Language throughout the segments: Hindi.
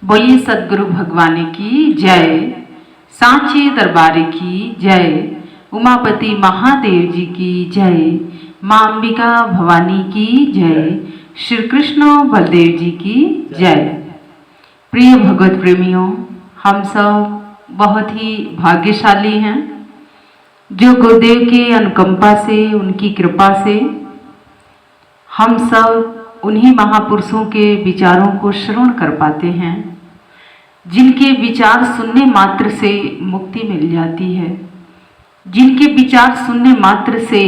बोलिए सदगुरु भगवान की जय, सांचे दरबार की जय, उमापति महादेव जी की जय, मां अंबिका भवानी की जय, श्री कृष्ण बलदेव जी की जय। प्रिय भगवत प्रेमियों, हम सब बहुत ही भाग्यशाली हैं जो गुरुदेव के अनुकंपा से, उनकी कृपा से हम सब उन्हीं महापुरुषों के विचारों को श्रवण कर पाते हैं जिनके विचार सुनने मात्र से मुक्ति मिल जाती है, जिनके विचार सुनने मात्र से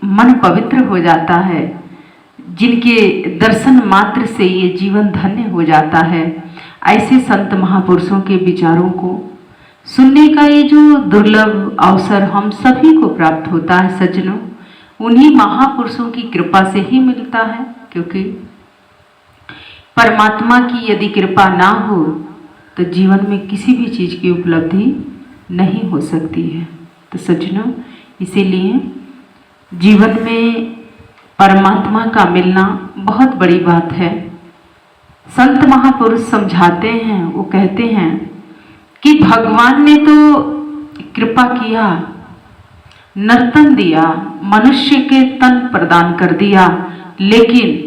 मन पवित्र हो जाता है, जिनके दर्शन मात्र से ये जीवन धन्य हो जाता है। ऐसे संत महापुरुषों के विचारों को सुनने का ये जो दुर्लभ अवसर हम सभी को प्राप्त होता है सज्जनों, उन्हीं महापुरुषों की कृपा से ही मिलता है। क्योंकि परमात्मा की यदि कृपा ना हो तो जीवन में किसी भी चीज़ की उपलब्धि नहीं हो सकती है। तो सज्जनों, इसीलिए जीवन में परमात्मा का मिलना बहुत बड़ी बात है। संत महापुरुष समझाते हैं, वो कहते हैं कि भगवान ने तो कृपा किया, नर्तन दिया, मनुष्य के तन प्रदान कर दिया, लेकिन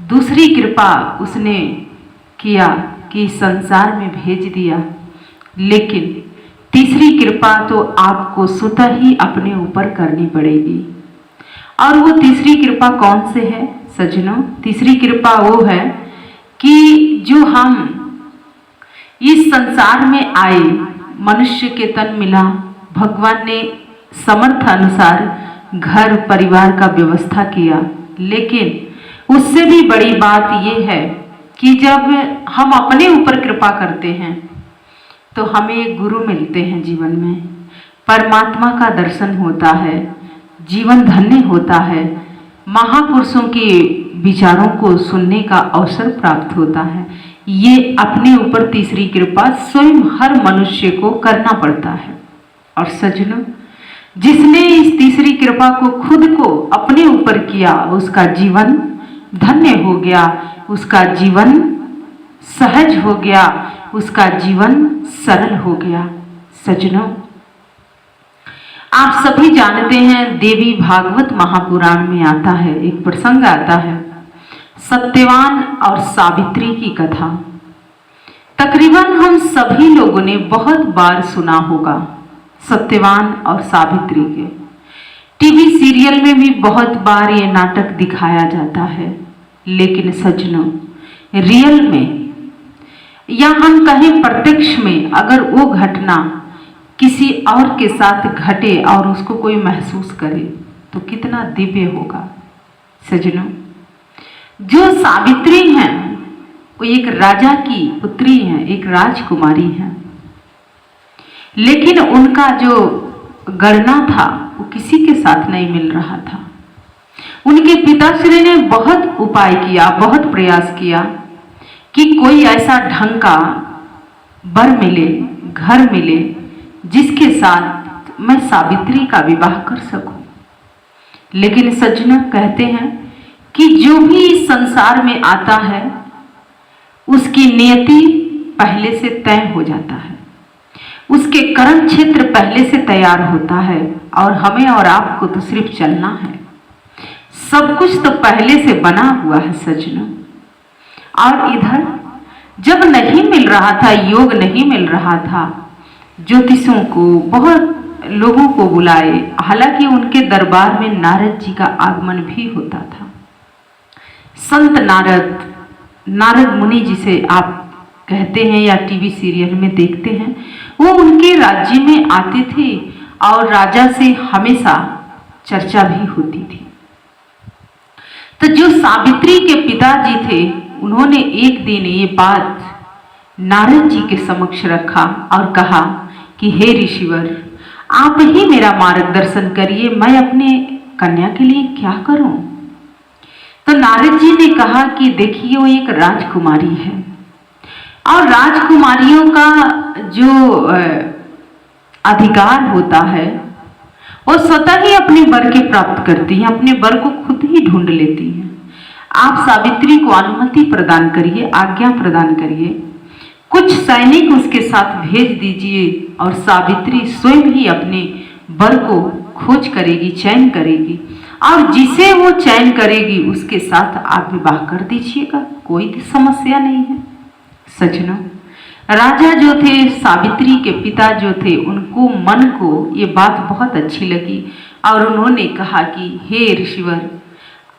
दूसरी कृपा उसने किया कि संसार में भेज दिया। लेकिन तीसरी कृपा तो आपको स्वतः ही अपने ऊपर करनी पड़ेगी। और वो तीसरी कृपा कौन से है सज्जनों? तीसरी कृपा वो है कि जो हम इस संसार में आए, मनुष्य के तन मिला, भगवान ने समर्थ अनुसार घर परिवार का व्यवस्था किया, लेकिन उससे भी बड़ी बात यह है कि जब हम अपने ऊपर कृपा करते हैं तो हमें गुरु मिलते हैं, जीवन में परमात्मा का दर्शन होता है, जीवन धन्य होता है, महापुरुषों के विचारों को सुनने का अवसर प्राप्त होता है। ये अपने ऊपर तीसरी कृपा स्वयं हर मनुष्य को करना पड़ता है। और सज्जनों, जिसने इस तीसरी कृपा को खुद को अपने ऊपर किया, उसका जीवन धन्य हो गया, उसका जीवन सहज हो गया, उसका जीवन सरल हो गया। सज्जनों, आप सभी जानते हैं, देवी भागवत महापुराण में आता है, एक प्रसंग आता है, सत्यवान और सावित्री की कथा। तकरीबन हम सभी लोगों ने बहुत बार सुना होगा सत्यवान और सावित्री के। टीवी सीरियल में भी बहुत बार ये नाटक दिखाया जाता है। लेकिन सज्जनों, रियल में या हम कहें प्रत्यक्ष में अगर वो घटना किसी और के साथ घटे और उसको कोई महसूस करे तो कितना दिव्य होगा। सज्जनों, जो सावित्री हैं वो एक राजा की पुत्री हैं, एक राजकुमारी हैं, लेकिन उनका जो गणना था वो किसी के साथ नहीं मिल रहा था। उनके पिताश्री ने बहुत उपाय किया, बहुत प्रयास किया कि कोई ऐसा ढंग का वर मिले, घर मिले, जिसके साथ मैं सावित्री का विवाह कर सकूं। लेकिन सज्जनों, कहते हैं कि जो भी इस संसार में आता है उसकी नियति पहले से तय हो जाता है, उसके कर्म क्षेत्र पहले से तैयार होता है, और हमें और आपको तो सिर्फ चलना है। सब कुछ तो पहले से बना हुआ है सज्जनों। और इधर जब नहीं मिल रहा था, योग नहीं मिल रहा था, ज्योतिषों को, बहुत लोगों को बुलाए, हालांकि उनके दरबार में नारद जी का आगमन भी होता था। संत नारद मुनि जिसे आप कहते हैं या टीवी सीरियल में देखते हैं, वो उनके राज्य में आते थे और राजा से हमेशा चर्चा भी होती थी। तो जो सावित्री के पिताजी थे, उन्होंने एक दिन ये बात नारद जी के समक्ष रखा और कहा कि हे ऋषिवर, आप ही मेरा मार्गदर्शन करिए, मैं अपने कन्या के लिए क्या करूं? तो नारद जी ने कहा कि देखिए, वो एक राजकुमारी है और राजकुमारियों का जो अधिकार होता है वो स्वतः ही अपने वर के प्राप्त करती हैं, अपने वर को खुद ही ढूंढ लेती हैं। आप सावित्री को अनुमति प्रदान करिए, आज्ञा प्रदान करिए कुछ सैनिक उसके साथ भेज दीजिए और सावित्री स्वयं ही अपने वर को खोज करेगी, चयन करेगी, और जिसे वो चयन करेगी उसके साथ आप विवाह कर दीजिएगा, कोई समस्या नहीं है। सज्जनों, राजा जो थे, सावित्री के पिता जो थे, उनको मन को ये बात बहुत अच्छी लगी और उन्होंने कहा कि हे ऋषिवर,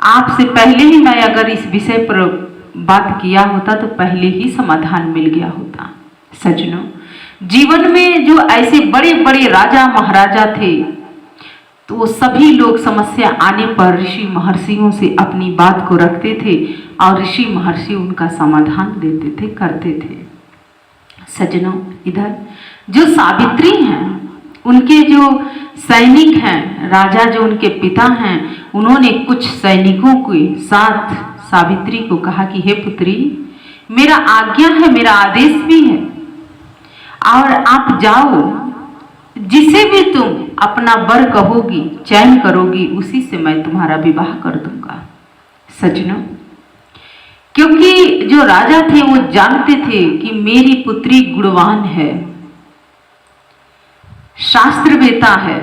आपसे पहले ही मैं अगर इस विषय पर बात किया होता तो पहले ही समाधान मिल गया होता। सज्जनों, जीवन में जो ऐसे बड़े बड़े राजा महाराजा थे तो वो सभी लोग समस्या आने पर ऋषि महर्षियों से अपनी बात को रखते थे और ऋषि महर्षि उनका समाधान देते थे, करते थे। सज्जनों, इधर जो सावित्री हैं, उनके जो सैनिक हैं, राजा जो उनके पिता हैं, उन्होंने कुछ सैनिकों के साथ सावित्री को कहा कि हे पुत्री, मेरा आज्ञा है, मेरा आदेश भी है और आप जाओ, जिसे भी तुम अपना वर कहोगी, चयन करोगी, उसी से मैं तुम्हारा विवाह कर दूंगा। सज्जनों, क्योंकि जो राजा थे वो जानते थे कि मेरी पुत्री गुणवान है, शास्त्रवेता है,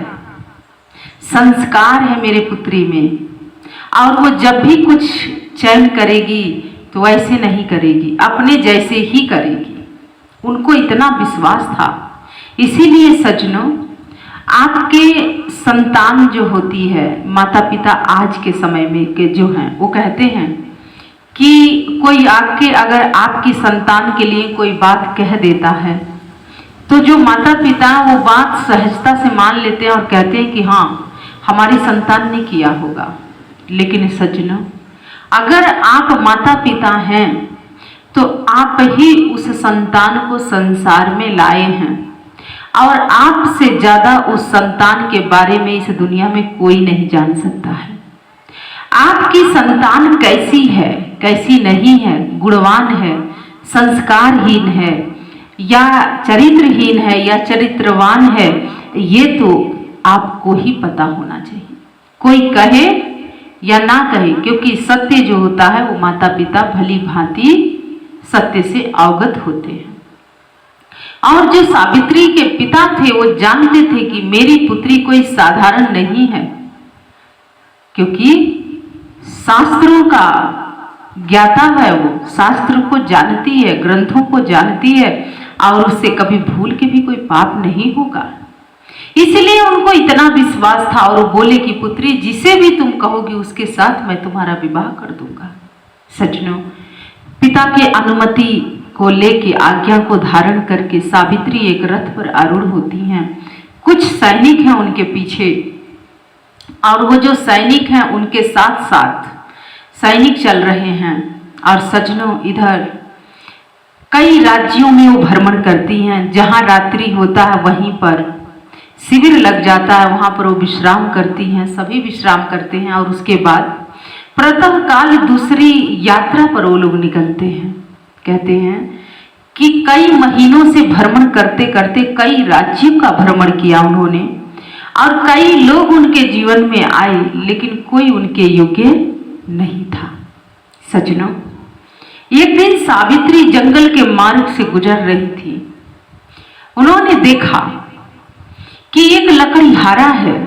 संस्कार है मेरे पुत्री में, और वो जब भी कुछ चयन करेगी तो ऐसे नहीं करेगी, अपने जैसे ही करेगी। उनको इतना विश्वास था। इसीलिए सज्जनों, आपके संतान जो होती है, माता पिता आज के समय में के जो हैं, वो कहते हैं कि कोई अगर आपकी संतान के लिए कोई बात कह देता है तो जो माता पिता वो बात सहजता से मान लेते हैं और कहते हैं कि हाँ, हमारी संतान ने किया होगा। लेकिन सज्जनों, अगर आप माता पिता हैं तो आप ही उस संतान को संसार में लाए हैं और आपसे ज़्यादा उस संतान के बारे में इस दुनिया में कोई नहीं जान सकता है। आपकी संतान कैसी है, कैसी नहीं है, गुणवान है, संस्कारहीन है या चरित्रहीन है या चरित्रवान है, ये तो आपको ही पता होना चाहिए। कोई कहे या ना कहे, क्योंकि सत्य जो होता है वो माता पिता भली भांति सत्य से अवगत होते हैं। और जो सावित्री के पिता थे वो जानते थे कि मेरी पुत्री कोई साधारण नहीं है, क्योंकि शास्त्रों का ज्ञाता है, वो शास्त्र को जानती है, ग्रंथों को जानती है और उससे कभी भूल के भी कोई पाप नहीं होगा। इसलिए उनको इतना विश्वास था और वो बोले कि पुत्री, जिसे भी तुम कहोगी उसके साथ मैं तुम्हारा विवाह कर दूंगा। सज्जनों, पिता के अनुमति को लेके, आज्ञा को धारण करके सावित्री एक रथ पर आरूढ़ होती हैं। कुछ सैनिक हैं उनके पीछे और वो जो सैनिक हैं उनके साथ साथ सैनिक चल रहे हैं। और सज्जनों, इधर कई राज्यों में वो भ्रमण करती हैं। जहाँ रात्रि होता है वहीं पर शिविर लग जाता है, वहाँ पर वो विश्राम करती हैं, सभी विश्राम करते हैं और उसके बाद प्रातः काल दूसरी यात्रा पर वो लोग निकलते हैं। कहते हैं कि कई महीनों से भ्रमण करते करते कई राज्यों का भ्रमण किया उन्होंने और कई लोग उनके जीवन में आए, लेकिन कोई उनके योग्य नहीं था। सज्जनों, एक दिन सावित्री जंगल के मार्ग से गुजर रही थी। उन्होंने देखा कि एक लकड़ीहारा है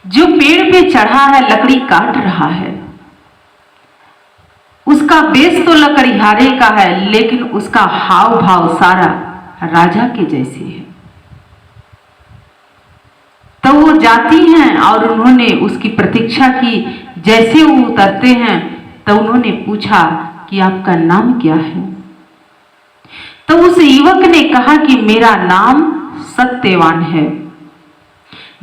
जो पेड़ पे चढ़ा है, लकड़ी काट रहा है। उसका बेस तो लकड़ीहारे का है, लेकिन उसका हाव भाव सारा राजा के जैसे है। तो वो जाती हैं और उन्होंने उसकी प्रतीक्षा की। जैसे वो उतरते हैं तो उन्होंने पूछा कि आपका नाम क्या है? तो उस युवक ने कहा कि मेरा नाम सत्यवान है।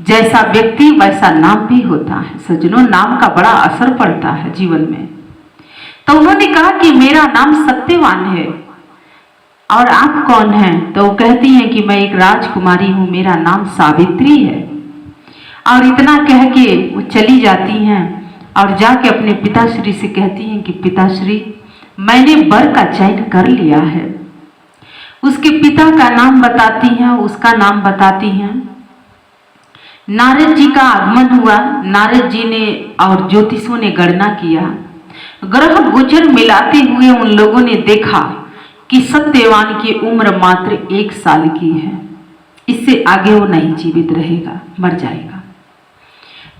जैसा व्यक्ति वैसा नाम भी होता है। सज्जनों, नाम का बड़ा असर पड़ता है जीवन में। तो उन्होंने कहा कि मेरा नाम सत्यवान है और आप कौन हैं? तो वो कहती हैं कि मैं एक राजकुमारी हूं, मेरा नाम सावित्री है। और इतना कह के वो चली जाती हैं और जाके अपने पिताश्री से कहती हैं कि पिताश्री, मैंने वर का चयन कर लिया है। उसके पिता का नाम बताती हैं, उसका नाम बताती हैं। नारद जी का आगमन हुआ। नारद जी ने और ज्योतिषों ने गणना किया। ग्रह गोचर मिलाते हुए उन लोगों ने देखा कि सत्यवान की उम्र मात्र 1 साल की है, इससे आगे वो नहीं जीवित रहेगा, मर जाएगा।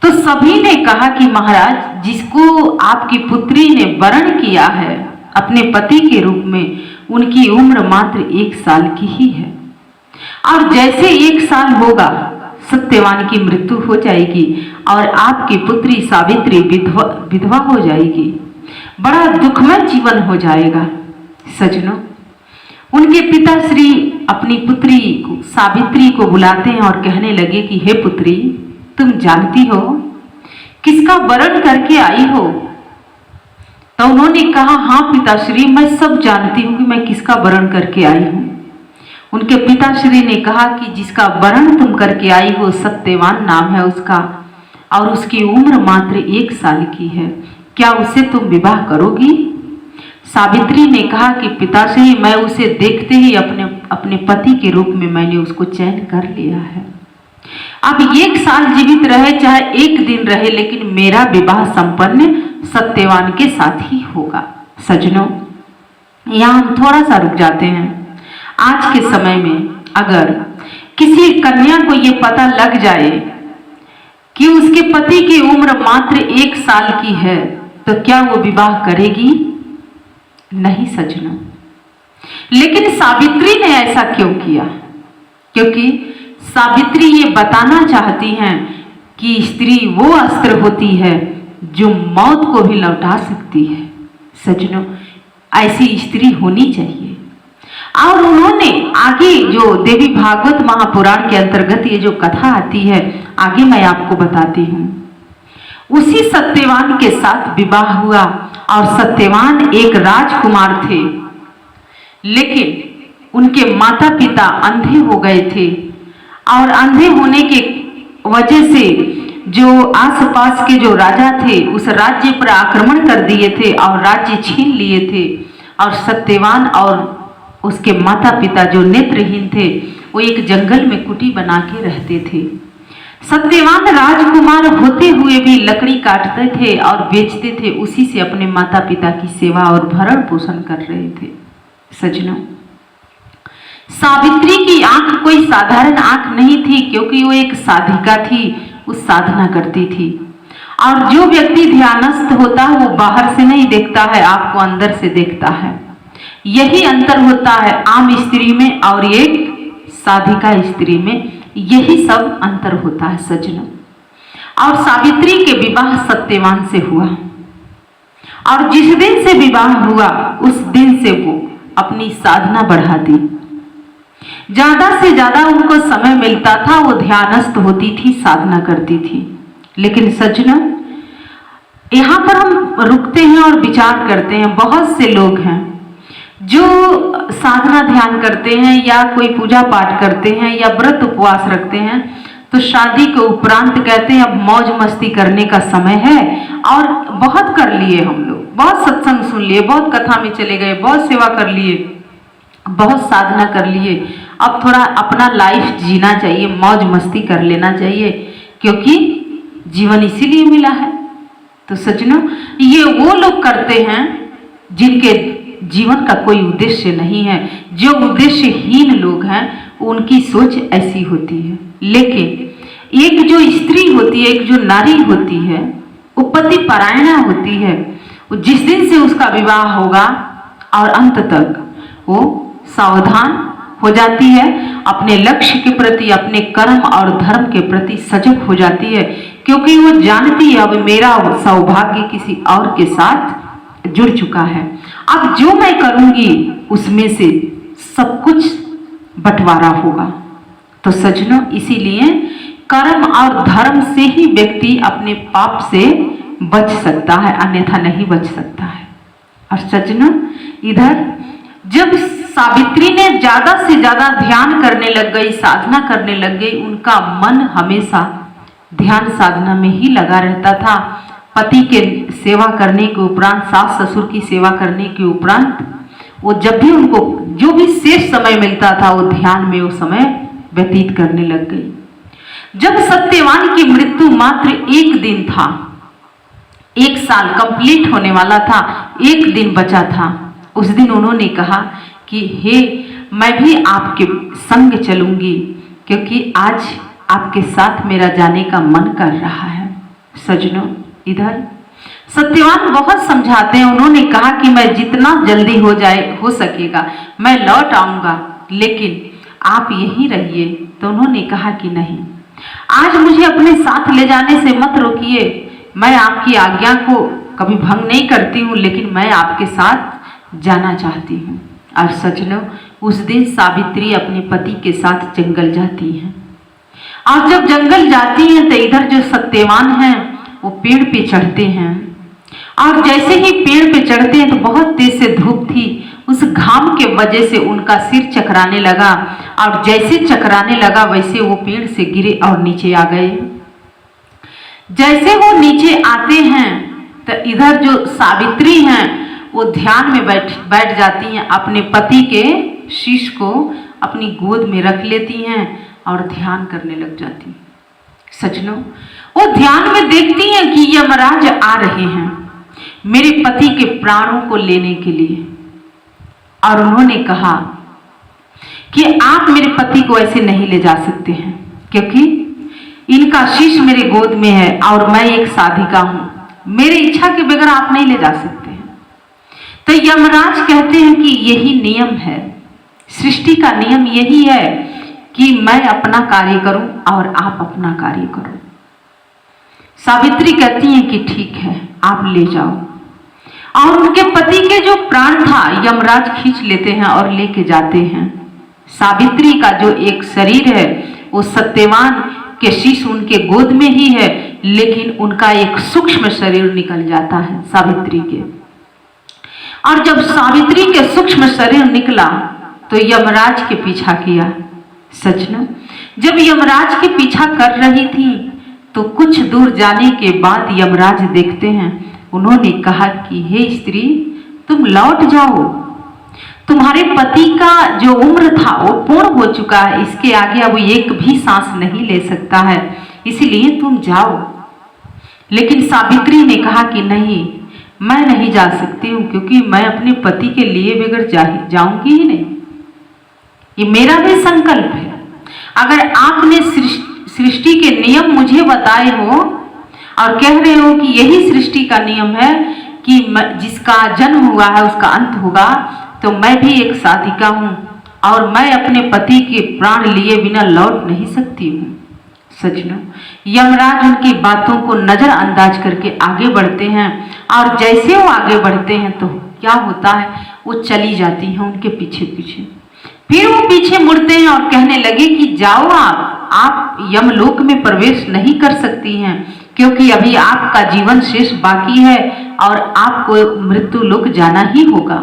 तो सभी ने कहा कि महाराज, जिसको आपकी पुत्री ने वरण किया है अपने पति के रूप में, उनकी उम्र मात्र 1 साल की ही है, और जैसे 1 साल होगा सत्यवान की मृत्यु हो जाएगी और आपकी पुत्री सावित्री विधवा हो जाएगी। बड़ा दुखमय जीवन हो जाएगा। सज्जनों, उनके पिताश्री अपनी पुत्री सावित्री को बुलाते हैं और कहने लगे कि हे पुत्री, तुम जानती हो किसका वरण करके आई हो? तो उन्होंने कहा, हाँ पिताश्री, मैं सब जानती हूँ कि मैं किसका वरण करके आई हूँ। उनके पिताश्री ने कहा कि जिसका वरण तुम करके आई हो सत्यवान नाम है उसका, और उसकी उम्र मात्र 1 साल की है, क्या उसे तुम विवाह करोगी? सावित्री ने कहा कि पिताश्री, मैं उसे देखते ही अपने पति के रूप में मैंने उसको चयन कर लिया है। अब 1 साल जीवित रहे चाहे 1 दिन रहे, लेकिन मेरा विवाह संपन्न सत्यवान के साथ ही होगा। सज्जनों, यहाँ हम थोड़ा सा रुक जाते हैं। आज के समय में अगर किसी कन्या को ये पता लग जाए कि उसके पति की उम्र मात्र 1 साल की है, तो क्या वो विवाह करेगी? नहीं सज्जनों। लेकिन सावित्री ने ऐसा क्यों किया? क्योंकि सावित्री ये बताना चाहती हैं कि स्त्री वो अस्त्र होती है जो मौत को भी लौटा सकती है। सज्जनों, ऐसी स्त्री होनी चाहिए। और उन्होंने आगे जो देवी भागवत महापुराण के अंतर्गत ये जो कथा आती है, आगे मैं आपको बताती हूँ। उसी सत्यवान के साथ विवाह हुआ और सत्यवान एक राजकुमार थे, लेकिन उनके माता पिता अंधे हो गए थे, और अंधे होने के वजह से जो आसपास के जो राजा थे उस राज्य पर आक्रमण कर दिए थे और राज्य छीन लिए थे। और सत्यवान और उसके माता पिता जो नेत्रहीन थे, वो एक जंगल में कुटी बना के रहते थे। सत्यवान राजकुमार होते हुए भी लकड़ी काटते थे और बेचते थे, उसी से अपने माता पिता की सेवा और भरण पोषण कर रहे थे। सज्जनों, सावित्री की आंख कोई साधारण आंख नहीं थी, क्योंकि वो एक साधिका थी, उस साधना करती थी। और जो व्यक्ति ध्यानस्थ होता है वो बाहर से नहीं देखता है, आपको अंदर से देखता है। यही अंतर होता है आम स्त्री में और एक साधिका स्त्री में, यही सब अंतर होता है सज्जनों। और सावित्री के विवाह सत्यवान से हुआ, और जिस दिन से विवाह हुआ उस दिन से वो अपनी साधना बढ़ा दी। ज्यादा से ज्यादा उनको समय मिलता था, वो ध्यानस्थ होती थी, साधना करती थी। लेकिन सज्जनों, यहाँ पर हम रुकते हैं और विचार करते हैं। बहुत से लोग हैं जो साधना ध्यान करते हैं या कोई पूजा पाठ करते हैं या व्रत उपवास रखते हैं, तो शादी के उपरांत कहते हैं अब मौज मस्ती करने का समय है, और बहुत कर लिए हम लोग, बहुत सत्संग सुन लिए, बहुत कथा में चले गए, बहुत सेवा कर लिए, बहुत साधना कर लिए, अब थोड़ा अपना लाइफ जीना चाहिए, मौज मस्ती कर लेना चाहिए, क्योंकि जीवन इसीलिए मिला है। तो सज्जनों, ये वो लोग करते हैं जिनके जीवन का कोई उद्देश्य नहीं है। जो उद्देश्यहीन लोग हैं उनकी सोच ऐसी होती है। लेकिन एक जो स्त्री होती है, एक जो नारी होती है, वो पति परायणा होती है। वो जिस दिन से उसका विवाह होगा और अंत तक वो सावधान हो जाती है, अपने लक्ष्य के प्रति, अपने कर्म और धर्म के प्रति सजग हो जाती है, क्योंकि वो जानती है अब मेरा सौभाग्य किसी और के साथ जुड़ चुका है। अब जो मैं करूंगी उसमें से सब कुछ बंटवारा होगा। तो सज्जनों, इसीलिए कर्म और धर्म से ही व्यक्ति अपने पाप से बच सकता है, अन्यथा नहीं बच सकता है। और सज्जनों, इधर जब सावित्री ने ज्यादा से ज्यादा ध्यान करने लग गई, साधना करने लग गई, उनका मन हमेशा ध्यान साधना में ही लगा रहता था। पति के सेवा करने के उपरांत, सास ससुर की सेवा करने के उपरांत, वो जब भी उनको जो भी शेष समय मिलता था वो ध्यान में वो समय व्यतीत करने लग गई। जब सत्यवान की मृत्यु मात्र 1 दिन था, 1 साल कंप्लीट होने वाला था, 1 दिन बचा था, उस दिन उन्होंने कहा कि हे, मैं भी आपके संग चलूंगी, क्योंकि आज आपके साथ मेरा जाने का मन कर रहा है। सज्जनों, इधर सत्यवान बहुत समझाते हैं। उन्होंने कहा कि मैं जितना जल्दी हो सकेगा मैं लौट आऊंगा, लेकिन आप यहीं रहिए। तो उन्होंने कहा कि नहीं, आज मुझे अपने साथ ले जाने से मत रोकिए। मैं आपकी आज्ञा को कभी भंग नहीं करती हूँ, लेकिन मैं आपके साथ जाना चाहती हूँ। और सज्जनों, उस दिन सावित्री अपने पति के साथ जंगल जाती हैं। और जब जंगल जाती हैं तो इधर जो सत्यवान हैं वो पेड़ पे चढ़ते हैं। और जैसे ही पेड़ पे चढ़ते हैं तो बहुत तेज से धूप थी, उस घाम के वजह से उनका सिर चकराने लगा। और जैसे चकराने लगा वैसे वो पेड़ से गिरे और नीचे आ गए। जैसे वो नीचे आते हैं तो इधर जो सावित्री हैं वो ध्यान में बैठ जाती हैं, अपने पति के शीश को अपनी गोद में रख लेती हैं और ध्यान करने लग जाती। सज्जनों, वो ध्यान में देखती हैं कि यमराज आ रहे हैं मेरे पति के प्राणों को लेने के लिए। और उन्होंने कहा कि आप मेरे पति को ऐसे नहीं ले जा सकते हैं, क्योंकि इनका शीश मेरे गोद में है और मैं एक साधिका हूं, मेरी इच्छा के बगैर आप नहीं ले जा सकते हैं। तो यमराज कहते हैं कि यही नियम है, सृष्टि का नियम यही है कि मैं अपना कार्य करूं और आप अपना कार्य करो। सावित्री कहती हैं कि ठीक है, आप ले जाओ। और उनके पति के जो प्राण था यमराज खींच लेते हैं और लेके जाते हैं। सावित्री का जो एक शरीर है वो सत्यवान के शीश उनके गोद में ही है, लेकिन उनका एक सूक्ष्म शरीर निकल जाता है सावित्री के। और जब सावित्री के सूक्ष्म शरीर निकला तो यमराज के पीछा किया। सज्जनों, जब यमराज के पीछा कर रही थी तो कुछ दूर जाने के बाद यमराज देखते हैं। उन्होंने कहा कि हे स्त्री, तुम लौट जाओ, तुम्हारे पति का जो उम्र था वो पूर्ण हो चुका है, इसके आगे अब एक भी सांस नहीं ले सकता है, इसलिए तुम जाओ। लेकिन सावित्री ने कहा कि नहीं, मैं नहीं जा सकती हूँ, क्योंकि मैं अपने पति के लिए बगैर जाऊंगी ही नहीं, ये मेरा भी संकल्प है। अगर आपने सृष्टि के नियम मुझे बताए हो और कह रहे हो कि यही सृष्टि का नियम है कि जिसका जन्म हुआ है उसका अंत होगा, तो मैं भी एक साधिका हूँ और मैं अपने पति के प्राण लिए बिना लौट नहीं सकती हूँ। सज्जनों, यमराज उनकी बातों को नजरअंदाज करके आगे बढ़ते हैं। और जैसे वो आगे बढ़ते हैं तो क्या होता है, वो चली जाती हैं उनके पीछे पीछे। फिर वो पीछे मुड़ते हैं और कहने लगे कि जाओ, आप यमलोक में प्रवेश नहीं कर सकती हैं, क्योंकि अभी आपका जीवन शेष बाकी है और आपको मृत्यु लोक जाना ही होगा।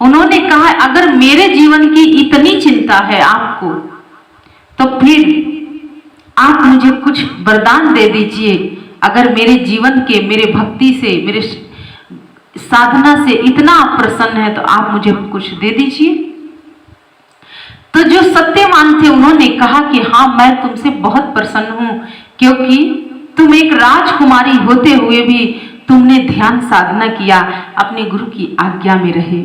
उन्होंने कहा, अगर मेरे जीवन की इतनी चिंता है आपको, तो फिर आप मुझे कुछ वरदान दे दीजिए। अगर मेरे जीवन के, मेरे भक्ति से, मेरे साधना से इतना आप प्रसन्न है तो आप मुझे कुछ दे दीजिए। तो जो सत्यवान थे उन्होंने कहा कि हाँ, मैं तुमसे बहुत प्रसन्न हूं, क्योंकि तुम एक राजकुमारी होते हुए भी तुमने ध्यान साधना किया, अपने गुरु की आज्ञा में रहे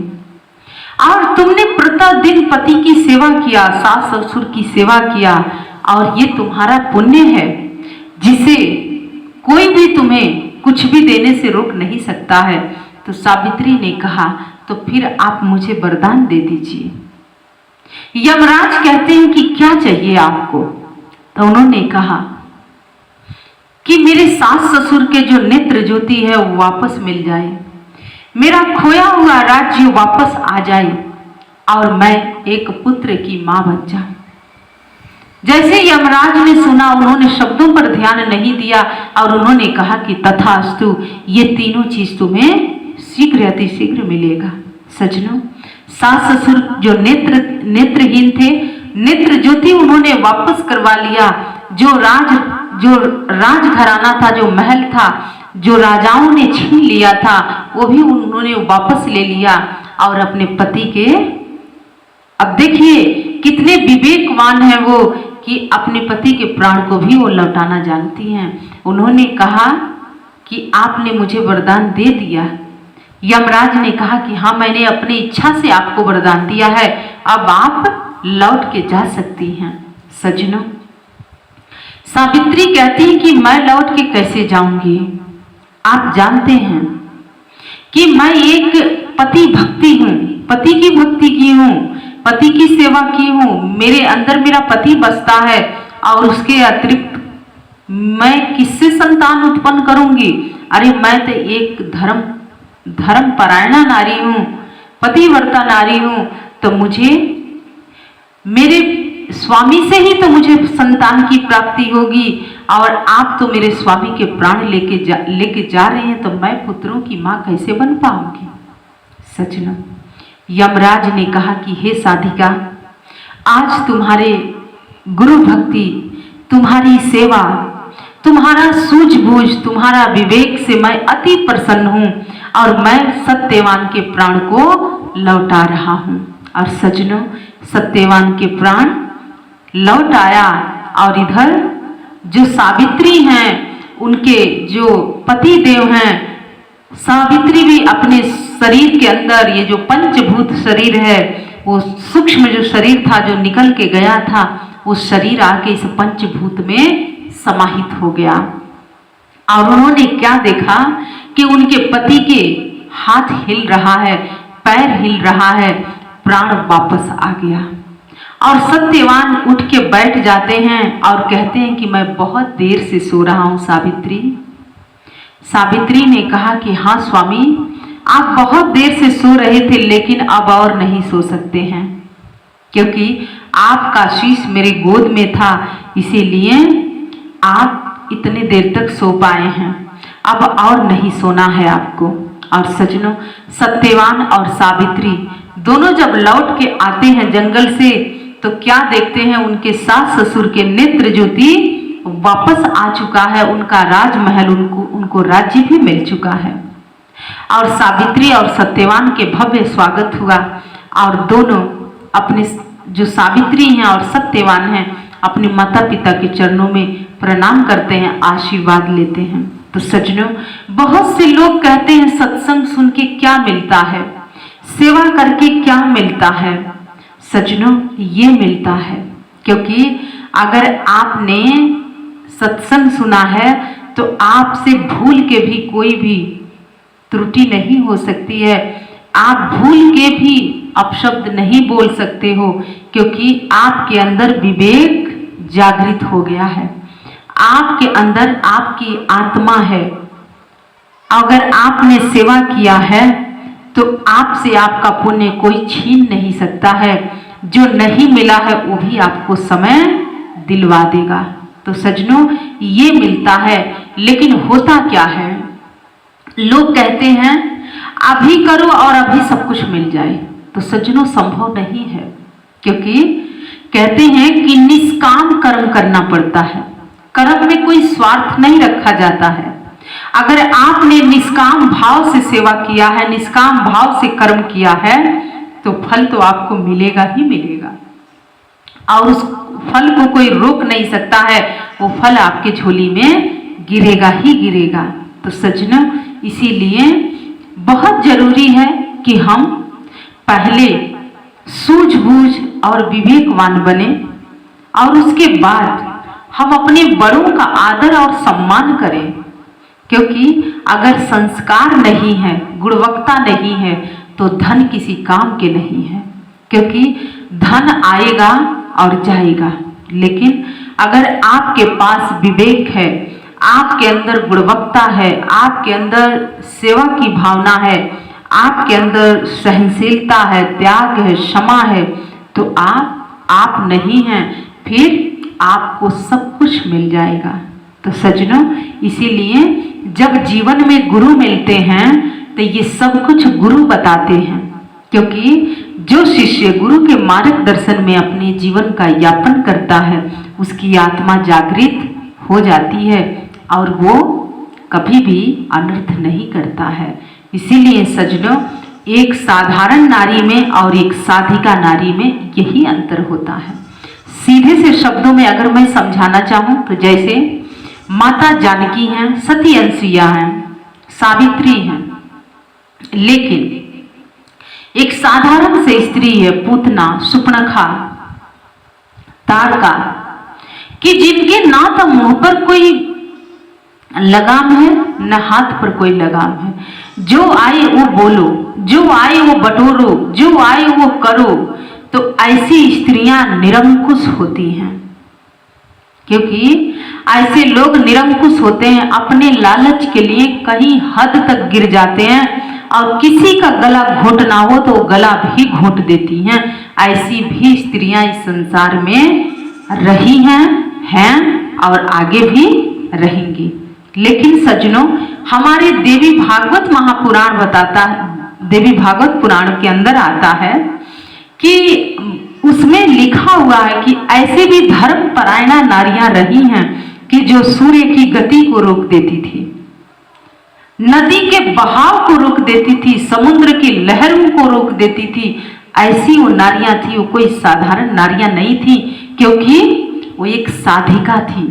और तुमने प्रतिदिन पति की सेवा किया, सास ससुर की सेवा किया, और ये तुम्हारा पुण्य है जिसे कोई भी तुम्हें कुछ भी देने से रोक नहीं सकता है। तो सावित्री ने कहा, तो फिर आप मुझे वरदान दे दीजिए। यमराज कहते हैं कि क्या चाहिए आपको? तो उन्होंने कहा कि मेरे सास ससुर के जो नेत्र ज्योति है वो वापस मिल जाए, मेरा खोया हुआ राज्य वापस आ जाए और मैं एक पुत्र की मां बन जाऊं। जैसे यमराज ने सुना, उन्होंने शब्दों पर ध्यान नहीं दिया और उन्होंने कहा कि तथास्तु, ये तीनों चीज तुम्हें शीघ्र अति शीघ्र मिलेगा। सज्जनों, सास ससुर जो नेत्रहीन थे, नेत्र ज्योति उन्होंने वापस करवा लिया। जो राजघराना था, जो महल था, जो राजाओं ने छीन लिया था, वो भी उन्होंने वापस ले लिया और अपने पति के, अब देखिए कितने विवेकवान हैं वो कि अपने पति के प्राण को भी वो लौटाना जानती हैं। उन्होंने कहा कि आपने मुझे वरदान दे दिया, यमराज ने कहा कि हाँ, मैंने अपनी इच्छा से आपको वरदान दिया है, अब आप लौट के जा सकती हैं। सज्जनों, सावित्री कहती है कि मैं लौट के कैसे जाऊंगी? आप जानते हैं कि मैं एक पति भक्ति हूँ, पति की भक्ति की हूँ, पति की सेवा की हूँ, मेरे अंदर मेरा पति बसता है और उसके अतिरिक्त मैं किससे संतान उत्पन्न करूंगी? अरे मैं तो एक धर्म परायणा नारी हूँ, पतिव्रता नारी हूँ, तो मुझे मेरे स्वामी से ही तो मुझे संतान की प्राप्ति होगी, और आप तो मेरे स्वामी के प्राण लेके जा रहे हैं, तो मैं पुत्रों की माँ कैसे बन पाऊंगी? सज्जनों, यमराज ने कहा कि हे साधिका, आज तुम्हारे गुरु भक्ति, तुम्हारी सेवा, तुम्हारा सूझबूझ, तुम्हारा विवेक से मैं अति प्रसन्न हूँ और मैं सत्यवान के प्राण को लौटा रहा हूँ। और सज्जनों, सत्यवान के प्राण लौट आया और इधर जो सावित्री हैं, उनके जो पति देव हैं, सावित्री भी अपने शरीर के अंदर, ये जो पंचभूत शरीर है, वो सूक्ष्म जो शरीर था जो निकल के गया था, वो शरीर आके इस पंचभूत में समाहित हो गया। और उन्होंने क्या देखा कि उनके पति के हाथ हिल रहा है, पैर हिल रहा है, प्राण वापस आ गया। और सत्यवान उठ के बैठ जाते हैं और कहते हैं कि मैं बहुत देर से सो रहा हूं सावित्री। सावित्री ने कहा कि हाँ स्वामी, आप बहुत देर से सो रहे थे, लेकिन अब और नहीं सो सकते हैं, क्योंकि आपका शीश मेरे गोद में था, इसीलिए आप इतने देर तक सो पाए हैं, अब और नहीं सोना है आपको। और सज्जनों, सत्यवान और सावित्री दोनों जब लौट के आते हैं जंगल से, तो क्या देखते हैं? उनके सास ससुर के नेत्र ज्योति वापस आ चुका है, उनका राजमहल, उनको राज्य भी मिल चुका है। और सावित्री और सत्यवान के भव्य स्वागत हुआ, और दोनों अपने जो सावित्री हैं और सत्यवान हैं, अपने माता पिता के चरणों में प्रणाम करते हैं, आशीर्वाद लेते हैं। तो सज्जनों, बहुत से लोग कहते हैं सत्संग सुन के क्या मिलता है, सेवा करके क्या मिलता है? सज्जनों, ये मिलता है, क्योंकि अगर आपने सत्संग सुना है तो आपसे भूल के भी कोई भी त्रुटि नहीं हो सकती है, आप भूल के भी अपशब्द नहीं बोल सकते हो, क्योंकि आपके अंदर विवेक जागृत हो गया है, आपके अंदर आपकी आत्मा है। अगर आपने सेवा किया है तो आपसे आपका पुण्य कोई छीन नहीं सकता है, जो नहीं मिला है वो भी आपको समय दिलवा देगा। तो सज्जनों, ये मिलता है, लेकिन होता क्या है? लोग कहते हैं अभी करो और अभी सब कुछ मिल जाए, तो सज्जनों संभव नहीं है, क्योंकि कहते हैं कि निष्काम कर्म करना पड़ता है, कर्म में कोई स्वार्थ नहीं रखा जाता है। अगर आपने निष्काम भाव से सेवा किया है, निष्काम भाव से कर्म किया है, तो फल तो आपको मिलेगा ही मिलेगा, और उस फल को कोई रोक नहीं सकता है, वो फल आपके झोली में गिरेगा ही गिरेगा। तो सज्जनों, इसीलिए बहुत जरूरी है कि हम पहले सूझबूझ और विवेकवान बने, और उसके बाद हम अपने बड़ों का आदर और सम्मान करें, क्योंकि अगर संस्कार नहीं है, गुणवत्ता नहीं है, तो धन किसी काम के नहीं है, क्योंकि धन आएगा और जाएगा, लेकिन अगर आपके पास विवेक है, आपके अंदर गुणवत्ता है, आपके अंदर सेवा की भावना है, आपके अंदर सहनशीलता है, त्याग है, क्षमा है, तो आप नहीं हैं, फिर आपको सब कुछ मिल जाएगा। तो सज्जनों, इसीलिए जब जीवन में गुरु मिलते हैं तो ये सब कुछ गुरु बताते हैं, क्योंकि जो शिष्य गुरु के मार्गदर्शन में अपने जीवन का यापन करता है, उसकी आत्मा जागृत हो जाती है और वो कभी भी अनर्थ नहीं करता है। इसीलिए सज्जनों, एक साधारण नारी में और एक साधिका नारी में यही अंतर होता है। सीधे से शब्दों में अगर मैं समझाना चाहूँ तो जैसे माता जानकी हैं, सती अनसुईया हैं, सावित्री हैं, लेकिन एक साधारण से स्त्री है, पूतना, सुपनखा, ताड़का, कि जिनके ना तो मुंह पर कोई लगाम है न हाथ पर कोई लगाम है, जो आए वो बोलो, जो आए वो बटोरो, जो आए वो करो। तो ऐसी स्त्रियां निरंकुश होती हैं, क्योंकि ऐसे लोग निरंकुश होते हैं, अपने लालच के लिए कहीं हद तक गिर जाते हैं और किसी का गला घोंटना हो तो गला भी घोंट देती हैं। ऐसी भी स्त्रियां इस संसार में रही हैं और आगे भी रहेंगी। लेकिन सज्जनों, हमारे देवी भागवत महापुराण बताता है, देवी भागवत पुराण के अंदर आता है कि उसमें लिखा हुआ है कि ऐसे भी धर्म परायणा नारियां रही हैं कि जो सूर्य की गति को रोक देती थी, नदी के बहाव को रोक देती थी, समुद्र की लहरों को रोक देती थी। ऐसी वो नारियां थी, वो कोई साधारण नारियां नहीं थी, क्योंकि वो एक साधिका थी,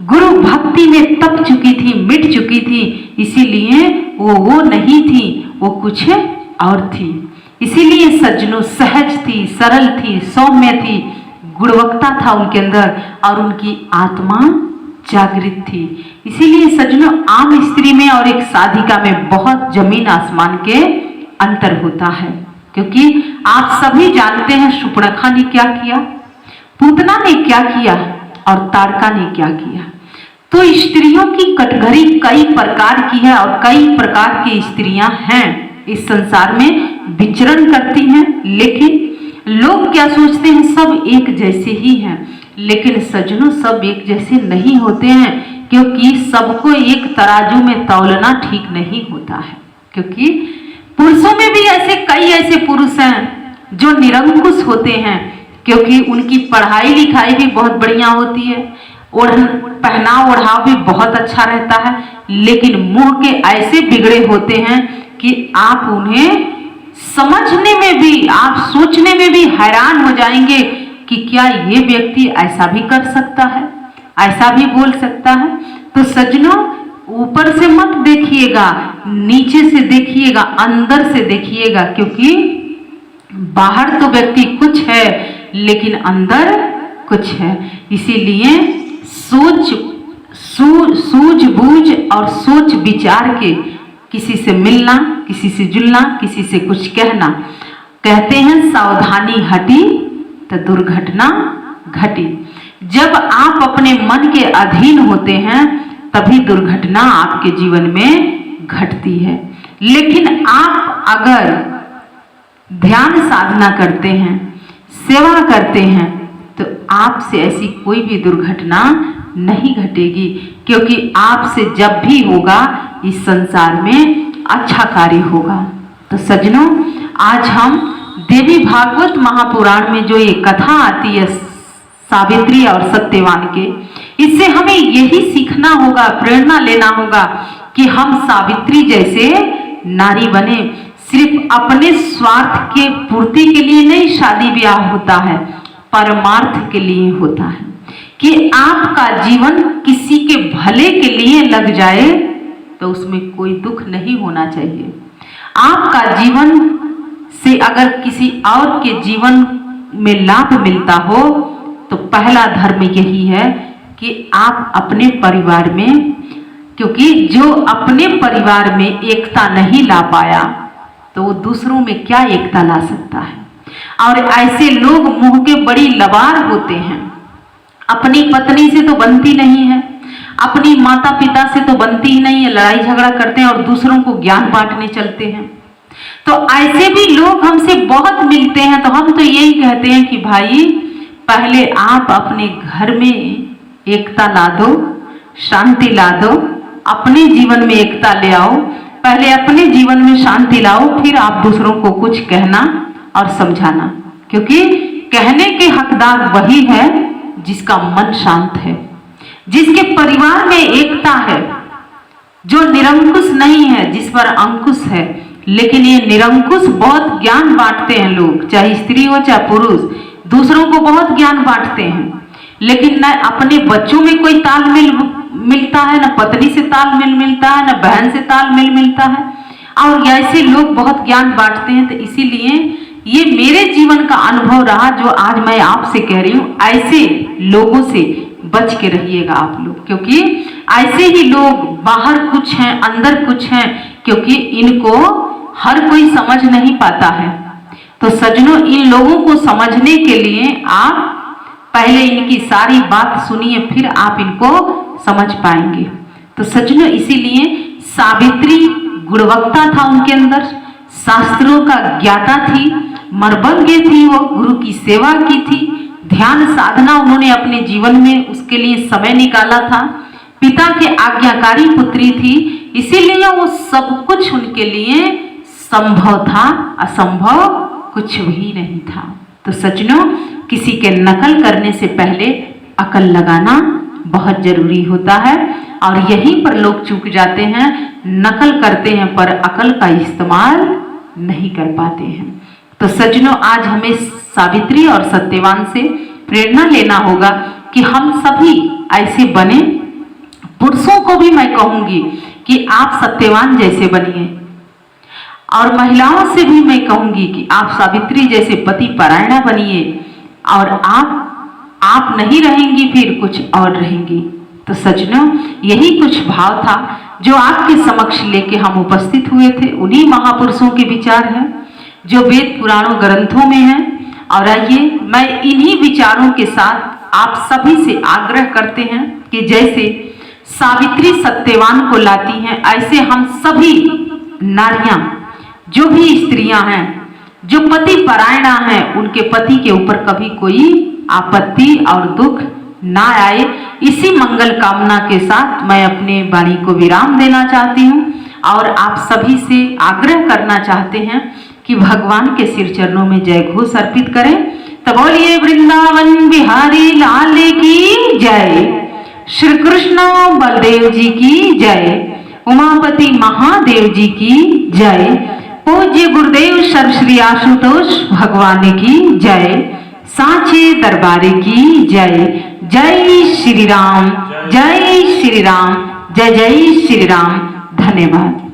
गुरु भक्ति में तप चुकी थी, मिट चुकी थी। इसीलिए वो नहीं थी, वो कुछ और थी। इसीलिए सज्जनों सहज थी, सरल थी, सौम्य थी, गुणवत्ता था उनके अंदर और उनकी आत्मा जागृत थी। इसीलिए सज्जनों, आम स्त्री में और एक साधिका में बहुत जमीन आसमान के अंतर होता है। क्योंकि आप सभी जानते हैं सुपर्णखा ने क्या किया, पूतना ने क्या किया और ताड़का ने क्या किया। तो स्त्रियों की कटघरी कई प्रकार की है और कई प्रकार की स्त्रियां हैं, इस संसार में विचरण करती हैं। लेकिन लोग क्या सोचते हैं, सब एक जैसे ही हैं। लेकिन सज्जनों, सब एक जैसे नहीं होते हैं, क्योंकि सबको एक तराजू में तौलना ठीक नहीं होता है। क्योंकि पुरुषों में भी कई ऐसे पुरुष हैं जो निरंकुश होते हैं, क्योंकि उनकी पढ़ाई लिखाई भी बहुत बढ़िया होती है, पहनाव ओढ़ाव भी बहुत अच्छा रहता है, लेकिन मुंह के ऐसे बिगड़े होते हैं कि आप उन्हें समझने में भी, आप सोचने में भी हैरान हो जाएंगे कि क्या ये व्यक्ति ऐसा भी कर सकता है, ऐसा भी बोल सकता है। तो सज्जनों, ऊपर से मत देखिएगा, नीचे से देखिएगा, अंदर से देखिएगा, क्योंकि बाहर तो व्यक्ति कुछ है लेकिन अंदर कुछ है। इसीलिए सूझबूझ और सोच विचार के किसी से मिलना, किसी से जुलना, किसी से कुछ कहना। कहते हैं सावधानी हटी तो दुर्घटना घटी। जब आप अपने मन के अधीन होते हैं तभी दुर्घटना आपके जीवन में घटती है। लेकिन आप अगर ध्यान साधना करते हैं, सेवा करते हैं, तो आपसे ऐसी कोई भी दुर्घटना नहीं घटेगी, क्योंकि आपसे जब भी होगा इस संसार में अच्छा कार्य होगा। तो सज्जनों, आज हम देवी भागवत महापुराण में जो ये कथा आती है सावित्री और सत्यवान के, इससे हमें यही सीखना होगा, प्रेरणा लेना होगा कि हम सावित्री जैसे नारी बने। सिर्फ अपने स्वार्थ के पूर्ति के लिए नहीं शादी ब्याह होता है, परमार्थ के लिए होता है कि आपका जीवन किसी के भले के लिए लग जाए तो उसमें कोई दुख नहीं होना चाहिए। आपका जीवन से अगर किसी और के जीवन में लाभ मिलता हो तो पहला धर्म यही है कि आप अपने परिवार में, क्योंकि जो अपने परिवार में एकता नहीं ला पाया तो वो दूसरों में क्या एकता ला सकता है। और ऐसे लोग मुंह के बड़ी लबार होते हैं, अपनी पत्नी से तो बनती नहीं है, अपनी माता पिता से तो बनती ही नहीं है, लड़ाई झगड़ा करते हैं और दूसरों को ज्ञान बांटने चलते हैं। तो ऐसे भी लोग हमसे बहुत मिलते हैं। तो हम तो यही कहते हैं कि भाई, पहले आप अपने घर में एकता ला दो, शांति ला दो, अपने जीवन में एकता ले आओ, पहले अपने जीवन में शांति लाओ, फिर आप दूसरों को कुछ कहना और समझाना। क्योंकि कहने के हकदार वही है जिसका मन शांत है, जिसके परिवार में एकता है, जो निरंकुश नहीं है, जिस पर अंकुश है। लेकिन ये निरंकुश बहुत ज्ञान बांटते हैं लोग, चाहे स्त्री हो चाहे पुरुष, दूसरों को बहुत ज्ञान बांटते हैं, लेकिन न अपने बच्चों में कोई तालमेल मिलता है, न पत्नी से तालमेल मिलता है, न बहन से तालमेल मिलता है। और ऐसे लोग बहुत ज्ञान बांटते हैं। तो इसीलिए ये मेरे जीवन का अनुभव रहा जो आज मैं आपसे कह रही हूँ। ऐसे लोगों से बच के रहिएगा आप लोग, क्योंकि ऐसे ही लोग बाहर कुछ हैं अंदर कुछ हैं, क्योंकि इनको हर कोई समझ नहीं पाता है। तो सज्जनों, इन लोगों को समझने के लिए आप पहले इनकी सारी बात सुनिए, फिर आप इनको समझ पाएंगे। तो सज्जनों, इसीलिए सावित्री गुणवत्ता था उनके अंदर, शास्त्रों का ज्ञाता थी, मर्मज्ञ थी, वो गुरु की सेवा की थी, ध्यान साधना उन्होंने अपने जीवन में उसके लिए समय निकाला था, पिता के आज्ञाकारी पुत्री थी, इसीलिए वो सब कुछ उनके लिए संभव था, असंभव कुछ भी नहीं था। तो सज्जनों, किसी के नकल करने से पहले अकल लगाना बहुत जरूरी होता है, और यहीं पर लोग चूक जाते हैं, नकल करते हैं पर अकल का इस्तेमाल नहीं कर पाते हैं। तो सज्जनों, आज हमें सावित्री और सत्यवान से प्रेरणा लेना होगा कि हम सभी ऐसे बने। पुरुषों को भी मैं कहूंगी कि आप सत्यवान जैसे बनिए, और महिलाओं से भी मैं कहूंगी कि आप सावित्री जैसे पति परायणा बनिए, और आप नहीं रहेंगी फिर कुछ और रहेंगी। तो सज्जनों, यही कुछ भाव था जो आपके समक्ष लेके हम उपस्थित हुए थे। उन्हीं महापुरुषों के विचार हैं जो वेद पुराणों ग्रंथों में हैं। और आइए, मैं इन्हीं विचारों के साथ आप सभी से आग्रह करते हैं कि जैसे सावित्री सत्यवान को लाती हैं, ऐसे हम सभी नारियां, जो भी स्त्रियां हैं, जो पति परायणा हैं, उनके पति के ऊपर कभी कोई आपत्ति और दुख ना आए। इसी मंगल कामना के साथ मैं अपने वाणी को विराम देना चाहती हूँ, और आप सभी से आग्रह करना चाहते हैं कि भगवान के सिर चरणों में जय घोष अर्पित करें। तो बोलिए वृंदावन बिहारी लाल की जय, श्री कृष्ण बलदेव जी की जय, उमापति महादेव जी की जय, पूज्य गुरुदेव सर्वश्री आशुतोष भगवान की जय, सांचे दरबारे की जय। जय श्री राम, जय श्री राम, जय जय श्री राम। धन्यवाद।